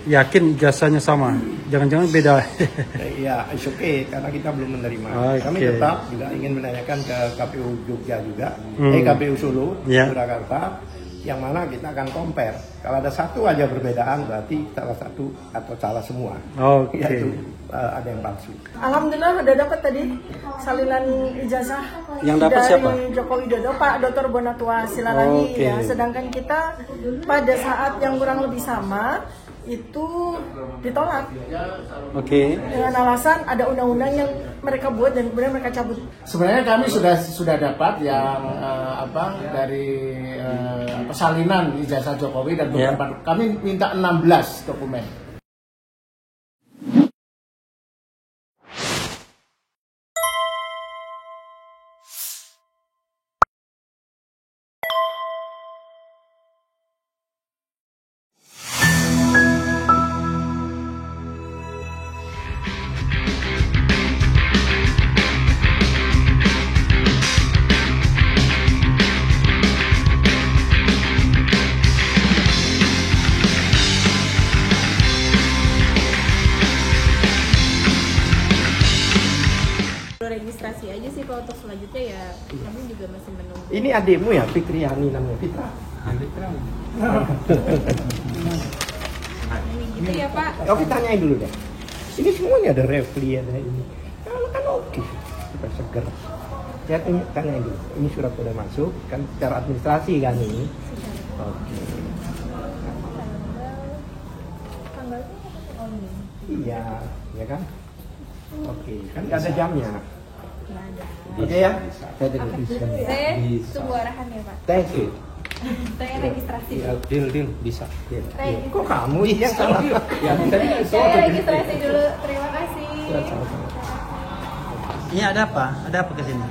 yakin ijazahnya sama? Jangan-jangan beda? Ya, it's okay, karena kita belum menerima. Kami tetap juga ingin menanyakan ke KPU Jogja juga, KPU Solo, Surakarta, yang mana kita akan compare. Kalau ada satu aja perbedaan, berarti salah satu atau salah semua. Yaitu ada yang palsu. Alhamdulillah udah dapat tadi salinan ijazah. Yang dapat siapa? Dari Joko Widodo, Pak Dr. Bonatua Silalahi. Ya, sedangkan kita pada saat yang kurang lebih sama itu ditolak. Dengan alasan ada undang-undang yang mereka buat dan kemudian mereka cabut. Sebenarnya kami sudah dapat yang dari salinan ijazah Jokowi dan beberapa. Kami minta 16 dokumen. Registrasi aja sih, kalau untuk selanjutnya ya kami juga masih menunggu. Ini adikmu ya, Fitriani namanya, Fitra? Gitu ya Pak. Oke, tanyain dulu deh. Ini semuanya ada refli, ada ini. Kalau kan oke, super seger. Ya, tanyain dulu. Ini surat udah masuk, kan secara administrasi kan ini. Oke. Iya, ya kan? Oke, kan nggak ada jamnya. Oke ya, saya tunggu arahan ya Pak. Thank you. Saya registrasi. Deal bisa. Kok kamu yang salah? Saya registrasi dulu. Terima kasih. Ini ada apa? Ada apa ke sini?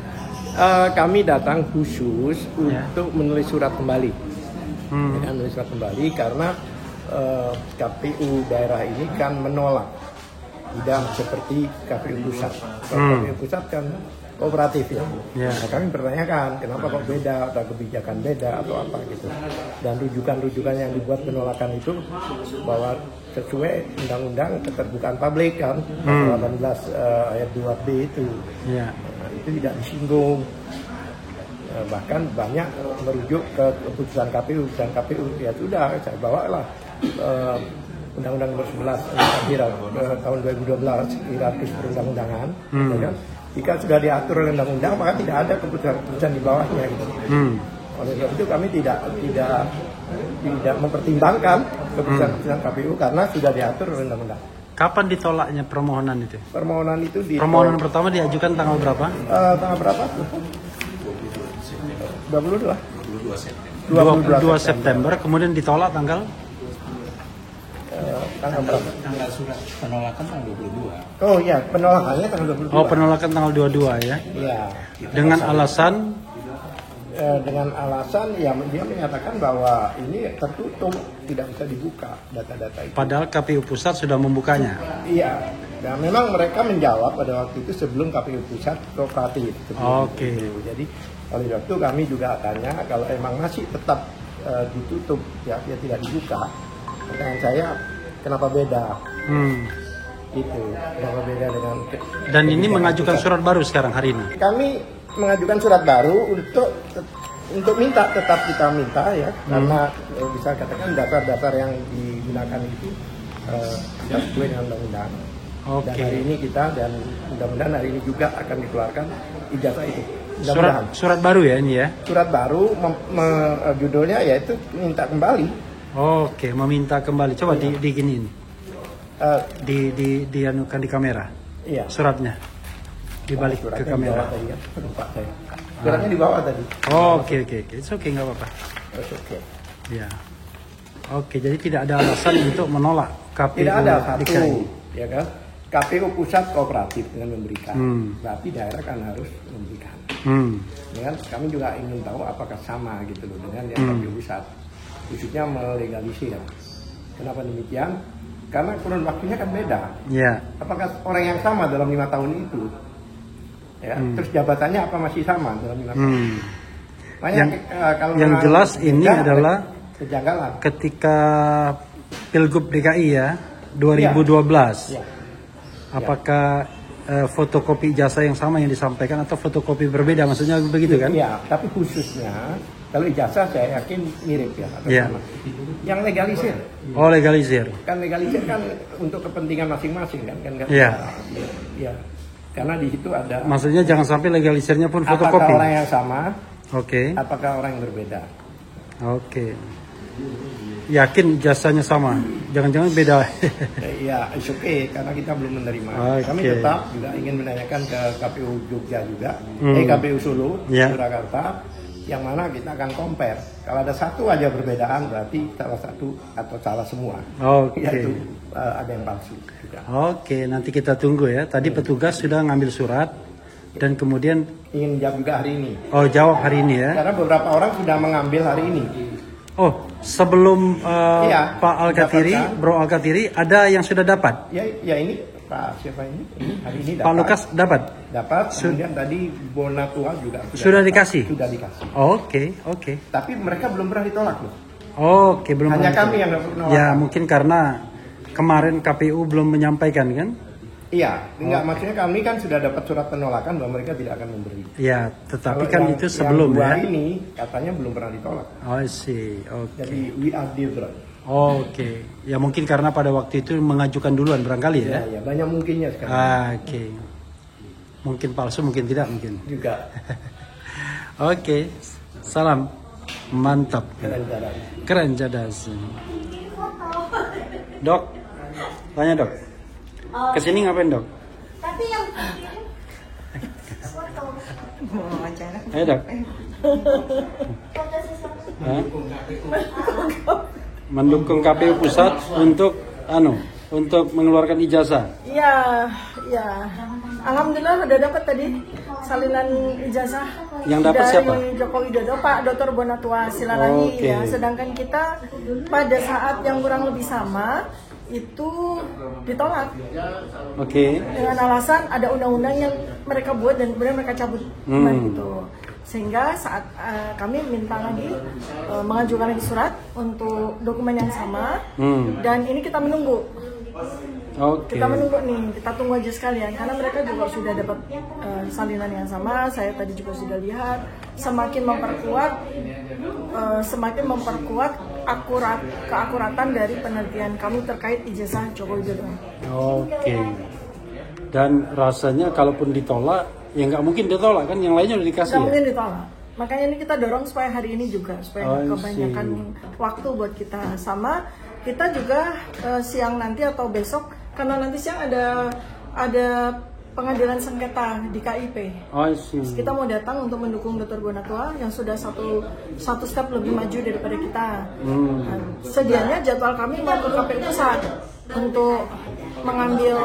Kami datang khusus untuk menulis surat kembali. Menulis surat kembali karena KPU daerah ini kan menolak. Tidak seperti KPU pusat. KPU pusat kan kooperatif ya. Nah, kami bertanyakan kenapa kok beda, ada kebijakan beda atau apa gitu. Dan rujukan-rujukan yang dibuat penolakan itu bahwa sesuai undang-undang keterbukaan publik kan 18 ayat 2B itu. Nah, itu tidak disinggung. Bahkan banyak merujuk ke keputusan KPU dan KPU ya sudah saya bawalah Undang-Undang nomor 11 tahun 2012 hierarkis perundang-undangan. Ya kan? Jika sudah diatur oleh undang-undang maka tidak ada keputusan di bawahnya gitu. Oleh sebab itu kami tidak mempertimbangkan keputusan KPU karena sudah diatur oleh undang-undang. Kapan ditolaknya permohonan itu? Permohonan itu permohonan pertama diajukan tanggal berapa? Tanggal berapa? 22 September, kemudian ditolak tanggal berapa? Tanggal surat penolakan tanggal 22. Oh iya, penolakannya tanggal 22. Oh, penolakan tanggal 22 ya? Iya. Dengan alasan? Dengan alasan ya dia menyatakan bahwa ini tertutup, tidak bisa dibuka data-data itu. Padahal KPU pusat sudah membukanya. Iya. Dan memang mereka menjawab pada waktu itu sebelum KPU pusat kooperatif. Jadi oleh itu kami juga tanya kalau emang masih tetap ditutup ya tidak dibuka. Pertanyaan saya kenapa beda? Itu kenapa beda dengan. Dan ini mengajukan surat baru sekarang hari ini. Kami mengajukan surat baru untuk minta, tetap kita minta ya, karena bisa katakan dasar-dasar yang digunakan itu tidak sesuai dengan undang-undang. Dan hari ini kita dan mudah-mudahan hari ini juga akan dikeluarkan ijazah itu. Surat baru ya ini ya? Surat baru, judulnya yaitu minta kembali. Meminta kembali. Coba diginiin. Dianukan di kamera. Iya. Suratnya. Dibalik ke kamera. Tadi, kan? Lupa saya. Suratnya di bawah tadi. Oke. It's okay, nggak apa-apa. Oke. Ya. Oke, jadi tidak ada alasan untuk menolak KPU. Tidak ada satu, ya kan? KPU pusat kooperatif dengan memberikan. Berarti daerah kan harus memberikan. Ya kan? Kami juga ingin tahu apakah sama gitu loh dengan yang KPU pusat. Khususnya melegalisir. Kenapa demikian? Karena kurun waktunya kan beda. Apakah orang yang sama dalam 5 tahun itu? Ya, terus jabatannya apa masih sama dalam 5 tahun? Yang jelas ini adalah kejanggalan. Ketika Pilgub DKI ya 2012. Ya. Apakah fotokopi ijazah yang sama yang disampaikan atau fotokopi berbeda, maksudnya begitu kan? Iya, tapi khususnya kalau ijazah saya yakin mirip ya atau Iya. sama. Yang legalisir. Oh, legalisir. Kan legalisir kan untuk kepentingan masing-masing kan nggak Iya. bisa. Iya. Karena di situ ada Maksudnya jangan sampai legalisirnya pun apakah fotokopi. orang yang sama, Oke. apakah orang yang berbeda. Oke. Yakin jasanya sama? Jangan-jangan beda. Iya, it's okay karena kita belum menerima. Oke. Kami tetap juga ingin menanyakan ke KPU Jogja juga, KPU Solo, Ya. Surakarta, yang mana kita akan compare. Kalau ada satu aja perbedaan berarti salah satu atau salah semua. Oke. Yaitu ada yang palsu juga. Oke, nanti kita tunggu ya. Tadi petugas sudah ngambil surat dan kemudian Ingin jawab juga hari ini. jawab hari ini ya. Karena beberapa orang sudah mengambil hari ini. Oh, sebelum Iya, Pak Alkatiri, dapatkan. Bro Alkatiri, ada yang sudah dapat? Ya ini Pak siapa ini? Ini hari ini dapat. Pak Lukas dapat? Dapat. Kemudian tadi Bonatua juga Sudah dapat. dikasih? Sudah dikasih. Oke. Tapi mereka belum pernah ditolak loh. Oke, belum. Hanya ada. kami yang dapat penolakan. Ya, mungkin karena kemarin KPU belum menyampaikan kan? Iya, enggak maksudnya kami kan sudah dapat surat penolakan bahwa mereka tidak akan memberi. Ya, tetapi Kalau kan yang- itu sebelum yang dua ya. ini katanya belum pernah ditolak. Oh, I see. Oke. Jadi we are different. Oke. Ya mungkin karena pada waktu itu mengajukan duluan barangkali ya. Ya, banyak mungkinnya sekarang. Oke. Mungkin palsu, mungkin tidak, mungkin. Juga Oke. Salam. Mantap. keren-keren. Keren jadas. Dok. Tanya, Dok. Kesini ngapain, Dok? Tapi yang Ayo, Dok. Hah? Mendukung KPU pusat untuk mengeluarkan ijazah. Iya, iya. Alhamdulillah udah dapat tadi salinan ijazah. Yang dapat dari siapa? Joko Widodo, Pak Dr. Bonatua Silalahi. Oke. Ya. Sedangkan kita pada saat yang kurang lebih sama itu ditolak Oke. dengan alasan ada undang-undang yang mereka buat dan kemudian mereka cabut. Nah, gitu. Sehingga saat kami minta lagi mengajukan lagi surat untuk dokumen yang sama dan ini kita menunggu. Oke. Kita menunggu nih, kita tunggu aja sekalian karena mereka juga sudah dapat salinan yang sama. Saya tadi juga sudah lihat semakin memperkuat keakuratan dari penelitian kami terkait ijazah Joko Widodo. Oke. Dan rasanya kalaupun ditolak, ya nggak mungkin ditolak kan? Yang lainnya udah dikasih Nggak ya? mungkin ditolak. Makanya ini kita dorong supaya hari ini juga supaya I nggak kebanyakan waktu buat kita. Sama kita juga siang nanti atau besok karena nanti siang ada pengadilan sengketa di KIP. I see. Kita mau datang untuk mendukung Dr. Bonatua yang sudah satu step lebih maju daripada kita. Nah, sedianya jadwal kami mau ke KPU Pusat untuk mengambil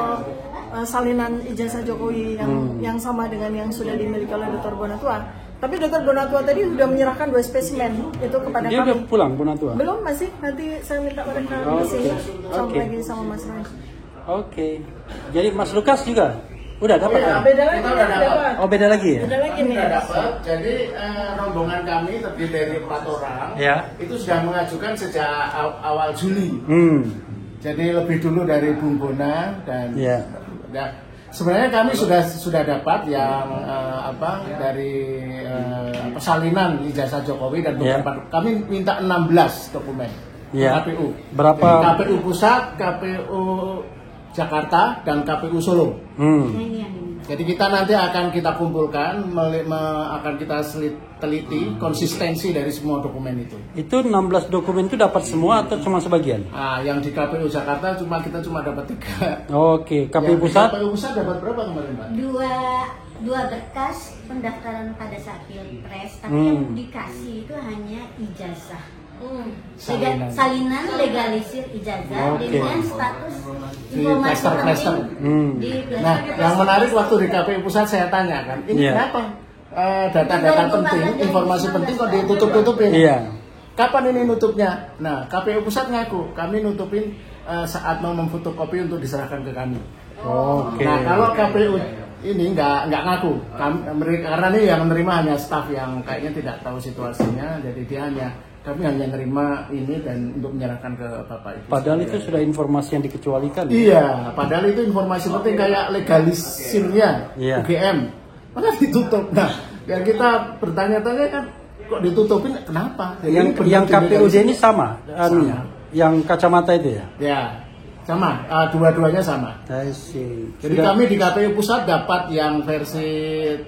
salinan ijazah Jokowi yang sama dengan yang sudah dimiliki oleh Dr. Bonatua. Tapi Dr. Bonatua tadi sudah menyerahkan 2 spesimen itu kepada Dia udah kami. pulang Bonatua? Belum, masih. Nanti saya minta mereka kesini sampai lagi sama Mas Rai. Oke. Jadi Mas Lukas juga udah dapat Ya, kan? beda lagi. Dapat. Oh, beda lagi ya? Beda lagi nih. Sudah dapat. Jadi rombongan kami terdiri dari 4 orang. Ya. Itu sudah mengajukan sejak awal Juli. Jadi lebih dulu dari Bung Bona dan Ya. ya, sebenarnya kami sudah dapat yang dari salinan ijazah Jokowi dan Ya. beberapa. Kami minta 16 dokumen Ya. KPU. Berapa? KPU Pusat, KPU Jakarta dan KPU Solo. Jadi kita nanti akan kita kumpulkan, akan kita teliti konsistensi dari semua dokumen itu. Itu 16 dokumen itu dapat semua atau cuma sebagian? Nah, yang di KPU Jakarta kita cuma dapat 3. Oke, KPU Yang di Pusat? KPU Pusat dapat berapa kemarin, Pak? dua berkas pendaftaran pada saat pilpres, tapi yang dikasih itu hanya ijazah. Salinan legalisir ijazah Oke. dengan status Di informasi plaster. penting di Nah, yang menarik waktu di KPU Pusat saya tanya kan, ini Iya. kenapa data-data penting, informasi penting kok ditutup-tutupin? Iya. Kapan ini nutupnya? Nah, KPU Pusat ngaku, kami nutupin saat mau memfotokopi untuk diserahkan ke kami. Oke. Nah, kalau KPU ini nggak ngaku, karena ini yang menerima hanya staf yang kayaknya tidak tahu situasinya, jadi dia hanya Kami hanya nerima ini dan untuk menyerahkan ke Bapak Ibu. Padahal itu sudah informasi yang dikecualikan. Iya, padahal itu informasi penting kayak legalisirnya UGM. Maka ditutup. Nah, yang kita bertanya-tanya kan kok ditutupin kenapa? Jadi yang KPUD ini sama, yang kacamata itu ya? Ya, sama. Dua-duanya sama. Jadi kami di KPU Pusat dapat yang versi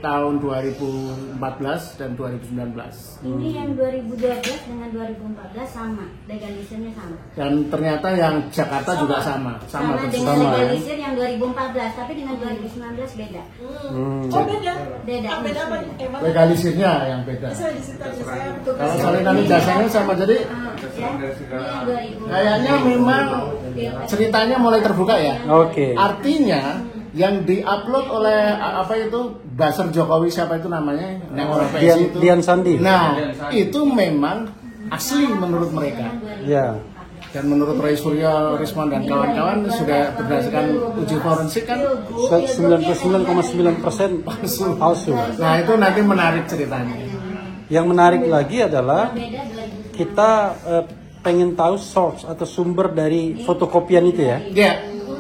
tahun 2014 dan 2019. Ini yang 2012 dengan 2014 sama, legalisirnya sama. Dan ternyata yang Jakarta juga sama dengan legalisir yang 2014, tapi dengan 2019 beda. Oh beda? Beda. Beda apa? Legalisirnya yang beda. Kalau salinan ijazahnya sama, jadi kayaknya memang ceritanya mulai terbuka ya. Oke. Artinya yang diupload oleh apa itu buzzer Jokowi, siapa itu namanya? Dian Sandi. Nah, itu memang asli menurut mereka. Ya. Dan menurut Roy Suryo, Risman dan kawan-kawan sudah berdasarkan uji forensik kan 99,9% palsu. Nah, itu nanti menarik ceritanya. Yang menarik lagi adalah kita pengen tahu source atau sumber dari fotokopian itu ya. Ya.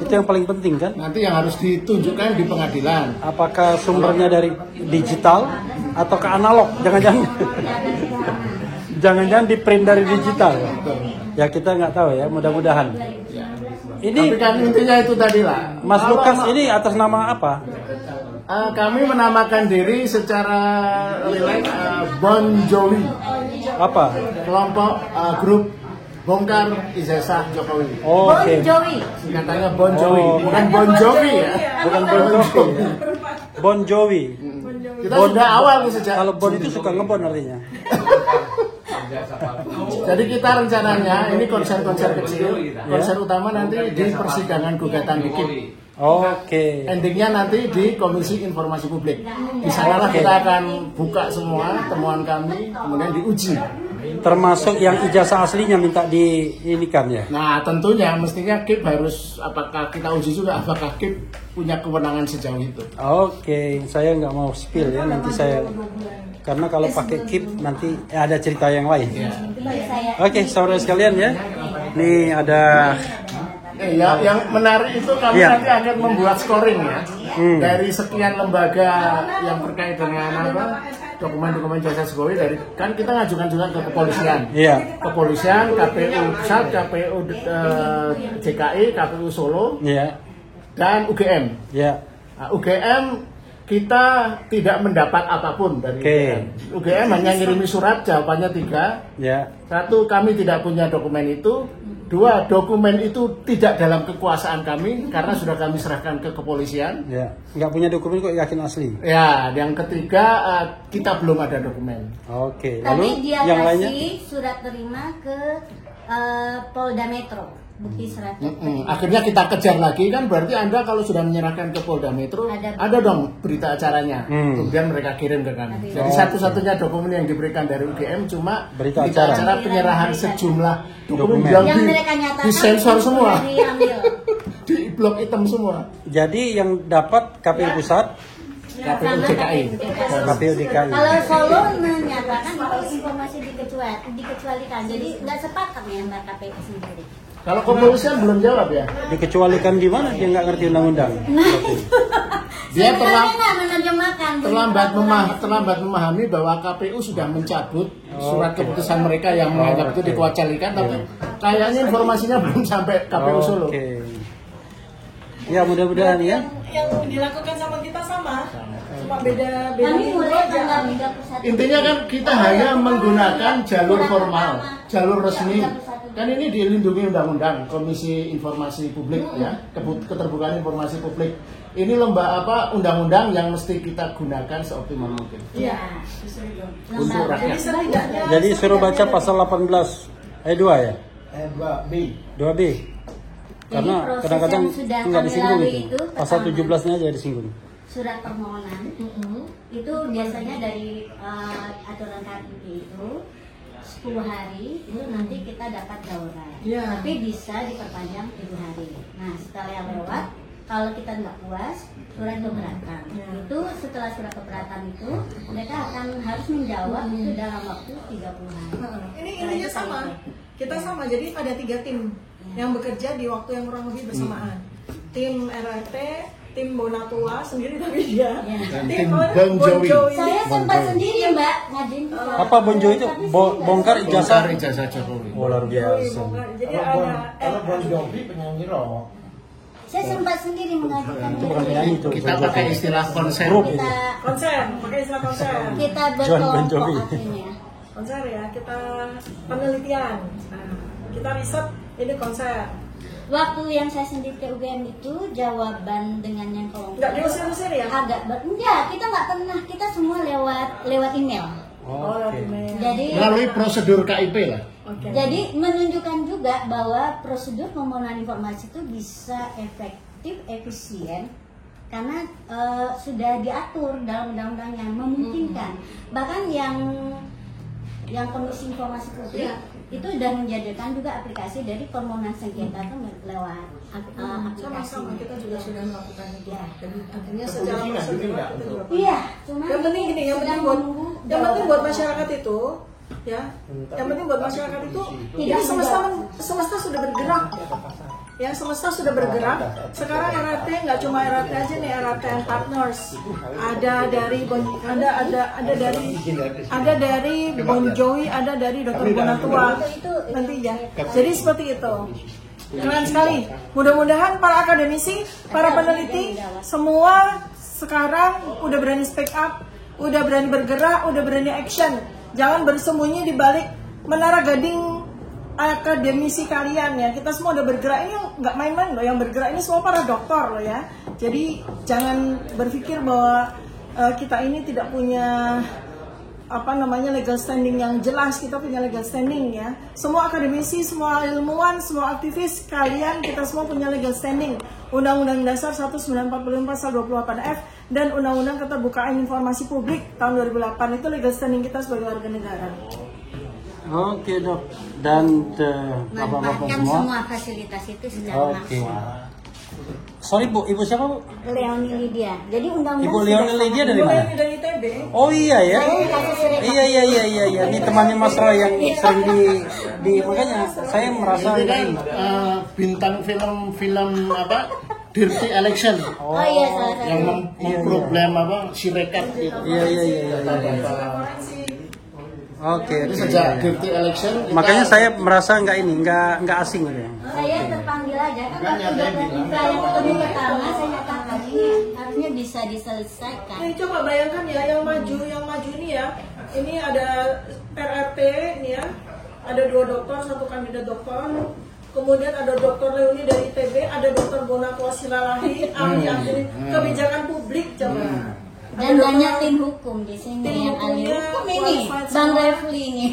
Itu yang paling penting kan? Nanti yang harus ditunjukkan di pengadilan. Apakah sumbernya dari digital atau ke analog? Jangan-jangan di print dari digital. Ya kita nggak tahu ya, mudah-mudahan. Ini tapi kan intinya itu tadi lah. Mas Lukas ini atas nama apa? Kami menamakan diri secara relax Bon Jovi. Apa? Kelompok grup bongkar ijazah Jokowi. Bon Jovi. Katanya Bon Jovi, bukan Bon Jovi ya. Bukan Bon Jovi. Bon Jovi. Kita sudah awal sejak. Kalau Bon itu suka ngebon artinya. Jadi kita rencananya ini konser-konser kecil, konser utama nanti di persidangan gugatan KIP. Oke. Endingnya nanti di Komisi Informasi Publik. Di sanalah kita akan buka semua temuan kami, kemudian diuji. Termasuk yang ijazah aslinya minta diinikan ya. Nah, tentunya mestinya KIP harus, apakah kita uji juga apakah KIP punya kewenangan sejauh itu. Oke, saya nggak mau spill ya, nanti saya, karena kalau pakai KIP nanti ada cerita yang lain. Oke, saudara sekalian ya, ini ada. Ya, yang menarik itu kami nanti akan membuat scoring ya dari sekian lembaga yang terkait dengan apa dokumen-dokumen jasa Jokowi, dari kan kita ngajukan juga ke kepolisian, kepolisian, KPU Pusat, KPU DKI, KPU Solo, dan UGM. Nah, UGM kita tidak mendapat apapun dari UGM. UGM hanya ngirimi surat, jawabannya 3. 1, kami tidak punya dokumen itu. 2, dokumen itu tidak dalam kekuasaan kami karena sudah kami serahkan ke kepolisian. Nggak punya dokumen kok yakin asli. Ya, yang ketiga kita belum ada dokumen. Oke. Tapi Lalu dia yang kasih lainnya? surat terima ke Polda Metro, bukti surat. Akhirnya kita kejar lagi kan, berarti Anda kalau sudah menyerahkan ke Polda Metro ada dong berita acaranya. Kemudian mereka kirim ke kami. Jadi satu-satunya dokumen yang diberikan dari UGM cuma berita acara penyerahan sejumlah dokumen yang mereka nyatakan disensor semua. Di blok hitam semua. Jadi yang dapat KPU Pusat, KPU DKI. KPU DKI. Kalau Solo menyatakan bahwa informasi dikecualikan, jadi nggak sepakat ya Mbak KPU sendiri. Kalau kepolisian belum jawab ya. Dikecualikan di mana? Dia nggak ngerti undang-undang. Dia menerjemahkan. terlambat memahami bahwa KPU sudah mencabut surat keputusan mereka yang menganggap itu dikecualikan, tapi kayaknya informasinya belum sampai KPU Solo. Ya mudah-mudahan ya. Yang dilakukan sama kita sama. Cuma beda Kami mulai tanggal 31. Intinya kan kita hanya menggunakan jalur formal, jalur resmi. Kan ini dilindungi undang-undang, Komisi Informasi Publik ya, keterbukaan informasi publik. Ini undang-undang yang mesti kita gunakan seoptimal mungkin. Iya. Untuk rakyat. Jadi suruh baca pasal 18 ayat 2 ya? 2B. 2B. Karena kadang-kadang nggak disinggung itu. Pasal 17-nya aja disinggung. Surat permohonan itu biasanya dari aturan KPU itu 10 hari itu nanti kita dapat daurah. Tapi bisa diperpanjang 7 hari. Nah setelah lewat, kalau kita nggak puas, surat keberatan. Itu setelah surat keberatan itu mereka akan harus menjawab itu dalam waktu 30 hari. Ini intinya sama. Kita sama. Jadi ada 3 tim yang bekerja di waktu yang kurang lebih bersamaan. Tim RRT, tim Bonatua sendiri tapi dia, tim Bon Jovi. Saya sempat sendiri Mbak ngajuin. Apa Bon Jovi itu? Bongkar ijazah Jokowi. Oh, luar biasa. Jadi ada Kalau Bon Jovi penyanyi rock. Saya sempat sendiri mengajukan. Itu bukan penyanyi itu. Kita pakai istilah konser. Kita konser, pakai istilah konser. kita John Bon berkelompok Jovi. akhirnya. Konser ya, kita penelitian. Nah, kita riset ini konser. Waktu yang saya sendiri ke UGM itu jawaban dengan yang kelompok. Nggak diusir-usir ya? Enggak, kita nggak pernah. Kita semua lewat email. Oh, email. Jadi Melalui prosedur KIP lah. Jadi menunjukkan juga bahwa prosedur permohonan informasi itu bisa efektif, efisien karena sudah diatur dalam undang-undang yang memungkinkan. Bahkan yang Komisi Informasi Publik itu sudah menjadikan juga aplikasi dari permohonan sengketa itu lewat aplikasi. Sama-sama kita juga sudah melakukan itu. Ya. Jadi artinya secara prosedur kita juga. Iya, cuma Yang penting gini, yang penting buat masyarakat itu, ya. Yang penting buat masyarakat itu, ini semesta sudah bergerak. Yang semesta sudah bergerak. Sekarang RRT nggak cuma RRT aja nih, RRT and Partners. Ada dari Bon Jovi, ada dari Dr. Bonatua. Nanti ya. Jadi seperti itu. Keren sekali. Mudah-mudahan para akademisi, para peneliti, semua sekarang udah berani speak up, udah berani bergerak, udah berani action. Jangan bersembunyi di balik menara gading akademisi kalian ya. Kita semua udah bergerak, ini nggak main-main loh, yang bergerak ini semua para doktor loh ya. Jadi jangan berpikir bahwa kita ini tidak punya legal standing yang jelas. Kita punya legal standing ya. Semua akademisi, semua ilmuwan, semua aktivis kalian, kita semua punya legal standing. Undang-Undang Dasar 1945 pasal 28F dan Undang-Undang Keterbukaan Informasi Publik tahun 2008 itu legal standing kita sebagai warga negara. Oke dok, dan bapak-bapak manfaatkan semua. semua fasilitas itu secara Oke. maksimal. Sorry bu, ibu siapa bu? Leoni Lydia. Jadi undang-undang Ibu sudah Leoni Lydia dari Mulai mana? dari ITB. Oh iya ya. Saya kasus Sirekap. Iya. Ini temannya Mas Roy yang sering di makanya saya merasa Ini kan ini. bintang film apa? Dirty Election. Oh iya, salah satu. Yang memproblem apa? Sirekap gitu. Iya. Oke. Jadi sejak Dirty Election kita- Makanya saya merasa nggak asing gitu. Saya terpanggil aja kan waktu saya ketemu pertama saya nyatakan ini harusnya bisa diselesaikan. Nih coba bayangkan ya yang maju ini ya. Ini ada RRT ini ya. Ada 2 dokter, 1 kandidat dokter. Kemudian ada Dr. Leoni dari ITB, ada Dr. Bonatua Silalahi, ahli kebijakan publik coba. Dan banyak tim hukum di sini Tim yang ahli hukumnya hukum ini, qualified Bang semua. Refli ini.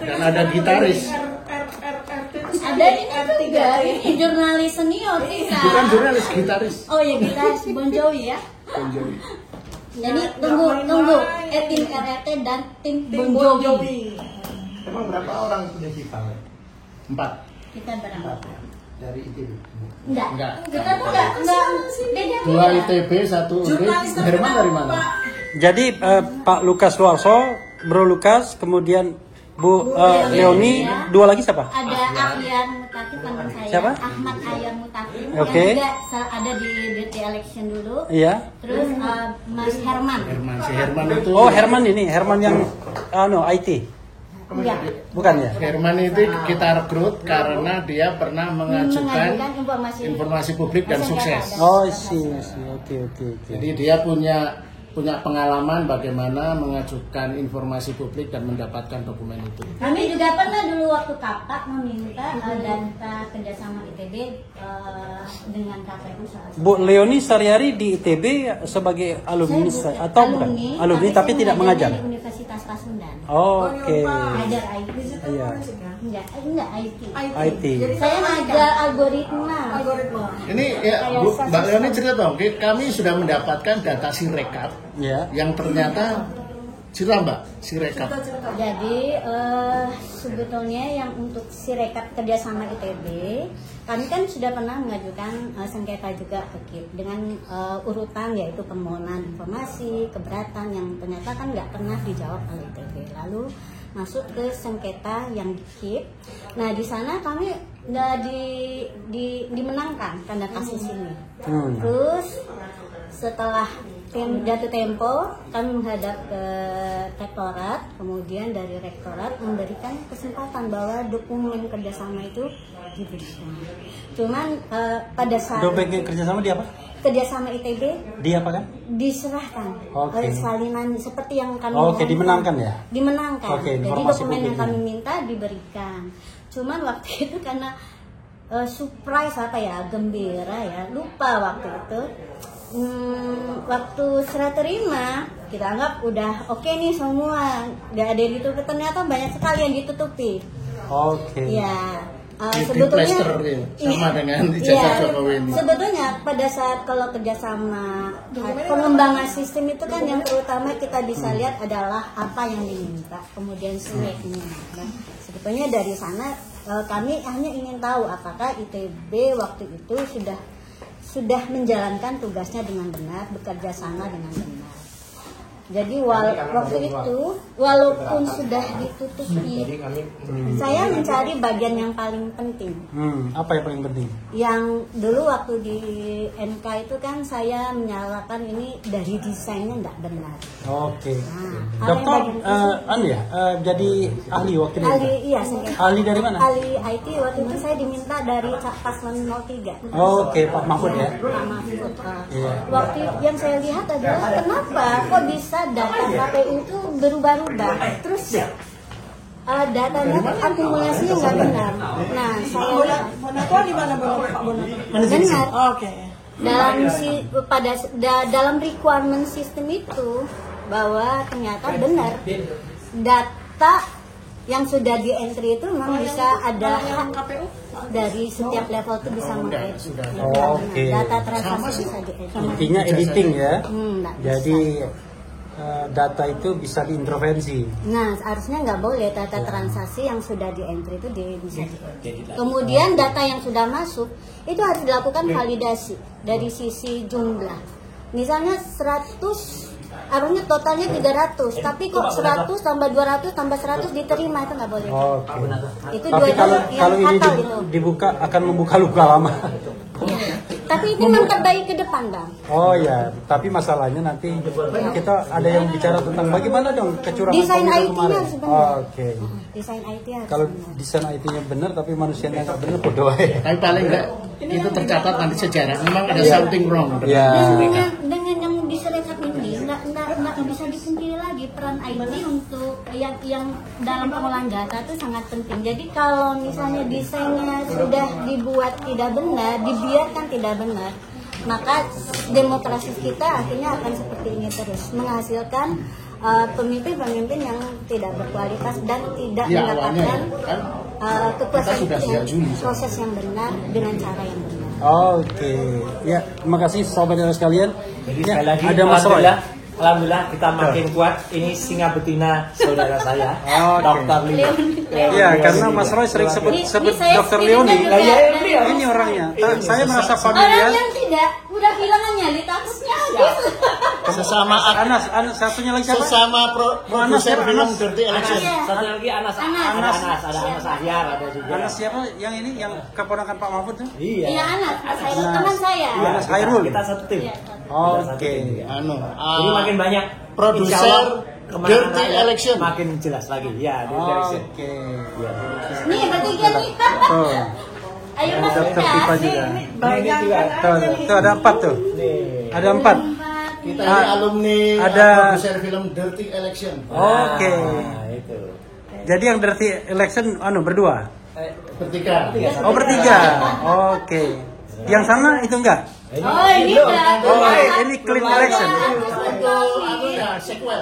Dan ada gitaris. Ada ini juga, ini jurnalis senior kita. Bukan jurnalis, gitaris. Oh ya gitaris Bon Jovi ya. Bon Jovi. Jadi tunggu tim RRT dan tim Bon Jovi. Emang berapa orang punya ciptaan? 4. Kita berangkat. Dari ITB. Enggak. Kita tuh enggak beda. 2 ITB, 1 UB. Herman dari mana? Jadi Pak Lukas Suarso, Bro Lukas, kemudian Bu Leoni, 2 lagi siapa? Ada Ahyar Mutakin teman saya. Siapa? Ahmad Ahyar Mutakin. Oke. Yang juga ada di DT Election dulu. Iya. Terus Mas Herman. Si Herman itu. Oh Herman ini, Herman yang IT. Enggak. Bukan ya? Herman itu kita rekrut karena dia pernah mengajukan informasi publik dan sukses. Oh sih. Oke. Jadi dia punya pengalaman bagaimana mengajukan informasi publik dan mendapatkan dokumen itu. Kami juga pernah dulu waktu KAPAK meminta data kerjasama ITB dengan KPU saat Bu Leoni sehari-hari di ITB sebagai alumni atau bukan? Alumni tapi tidak mengajar. Di Universitas Pasundan. Oke. Ngajar IT. Iya. Enggak IT. IT. Saya ngajar algoritma. Ini ya Bu, Mbak Leoni cerita dong, kami sudah mendapatkan data Sirekap Ya. yang ternyata Cerita Mbak, Sirekap. Jadi sebetulnya yang untuk Sirekap kerjasama ITB, kami kan sudah pernah mengajukan sengketa juga ke KIP dengan urutan yaitu permohonan informasi, keberatan yang ternyata kan nggak pernah dijawab oleh ITB. Lalu masuk ke sengketa yang di KIP. Nah di sana kami dimenangkan tanda kasus ini. Terus setelah jatuh tempo, kami menghadap ke rektorat, kemudian dari rektorat memberikan kesempatan bahwa dokumen kerjasama itu diberikan. Cuman pada saat dokumen kerjasama di apa? Kerjasama ITB Di apa kan? diserahkan Oke. oleh salinan seperti yang kami Oke, mohonkan. dimenangkan ya? Dimenangkan. Oke, Jadi informasi dokumen yang publik kami ini. minta diberikan. Cuman waktu itu karena surprise gembira ya, lupa waktu itu. Waktu serah terima kita anggap udah oke nih semua, nggak ada yang ditutupi, ternyata banyak sekali yang ditutupi. Oke. Ya, Di sebetulnya plaster ya, sama dengan ijazah Jokowi ini. sebetulnya pada saat kalau kerjasama pengembangan sistem itu kan yang terutama kita bisa lihat adalah apa yang diminta, kemudian speknya. Nah, sebetulnya dari sana kami hanya ingin tahu apakah ITB waktu itu sudah menjalankan tugasnya dengan benar, bekerja sama dengan benar. Jadi waktu itu walaupun sudah ditutupi, saya mencari bagian yang paling penting. Apa yang paling penting? Yang dulu waktu di MK itu kan saya menyalahkan ini dari desainnya nggak benar. Oke. Nah, Dokter, apa yang jadi ahli waktu itu? Iya, saya. Ahli dari mana? Ahli IT waktu itu saya diminta dari Paslon 03. Oke, Pak Mahfud ya? Pak Mahfud. Iya. Waktu yang saya lihat adalah kenapa kok bisa data KPU itu berubah-ubah, terus datanya kan akumulasinya nggak benar. Nah, saya Bonato di mana Pak Bonato? benar. Oke. Dalam requirement sistem itu bahwa ternyata benar data yang sudah di entry itu memang bisa ada hak KPU dari setiap level itu bisa mengedit. Oke. Data transaksi bisa diedit. Intinya editing ya? Nggak bisa. Jadi data itu bisa diintervensi. Nah, harusnya nggak boleh data transaksi yang sudah di entry itu bisa diedit. Kemudian data yang sudah masuk itu harus dilakukan validasi dari sisi jumlah. Misalnya 100, harusnya totalnya 300, tapi kok 100 tambah 200 tambah 100 diterima, itu nggak boleh. Oke. Itu Tapi dua kalau ini fatal itu. dibuka akan membuka luka lama. Tapi itu memang terbaik ke depan, Bang. Oh ya, tapi masalahnya nanti kita ada yang bicara tentang bagaimana dong kecurangan Desain pemilu IT-nya kemarin. harus benar. Oke. Desain IT harus Kalau benar. desain IT-nya benar tapi manusianya nggak benar, bodoh ya. Tapi paling enggak itu tercatat nanti sejarah. Memang ada something wrong. Ya. Dengan yang diserekap ini nggak bisa dipungkiri lagi peran IT untuk yang dalam pengolahan data itu sangat penting. Jadi kalau misalnya desainnya sudah dibuat tidak benar, dibiarkan tidak benar, maka demokrasi kita akhirnya akan seperti ini terus, menghasilkan pemimpin-pemimpin yang tidak berkualitas dan tidak Ya, mendapatkan kepuasan kita sudah sejak Juli, proses yang benar dengan cara yang benar. Oke. Ya, terima kasih sahabat-sahabat sekalian. Jadi Ya, sekali lagi, ada Mas Roy. alhamdulillah kita makin kuat. Ini singa betina saudara saya, Oke. Dr. Leo. Iya, karena Mas Roy sering sebut saya Dr. spiritnya Leoni. juga dari- Ini orangnya. Saya merasa Orang familiar. yang tidak udah bilangannya takutnya habis. Sesama Anas, satunya lagi siapa? sesama produser Anas, film Anas. Dirty Election. Iya. Satu lagi Anas, ada Anas Ahyar, ada juga. Anas siapa? Yang ini yang keponakan Pak Mahfud tuh? Iya. Iya anak, saya teman saya. Iya, Anas Hairul. Kita satu tim. Iya. Oke. Jadi makin banyak produser insya Allah kemenangan Dirty rakyat Election. makin jelas lagi. Ya, Dirty Election. Oke. Nih bertiga nih. Tuh. Ayo Ada Mas Dr. Ika. Pipa juga. Ini juga. Tuh ada 4 tuh. Nih. Ada 4. Kita ini alumni ada- produser film Dirty Election. Oke. Nah, itu. Jadi yang Dirty Election berdua. Bertiga. Oh, bertiga. Oke. Yang sana itu enggak? Oh ini dah. Oh, ini Clean Election. Sequel.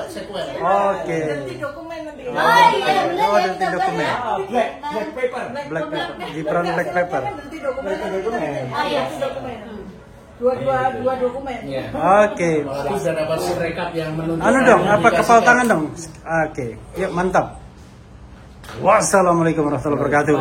Oke. Dokumen nanti. Oh iya benar Oh, ya Dirty kita Document. benar. Black paper. Black paper. Gibran Black paper. Nanti dokumen. Oh iya itu dokumen. dua dokumen. Ya. Oke. Kalau sudah dapat rekap yang menunjukkan. Anu dong, apa kepal tangan dong? Oke, yuk mantap. Wassalamualaikum warahmatullahi wabarakatuh.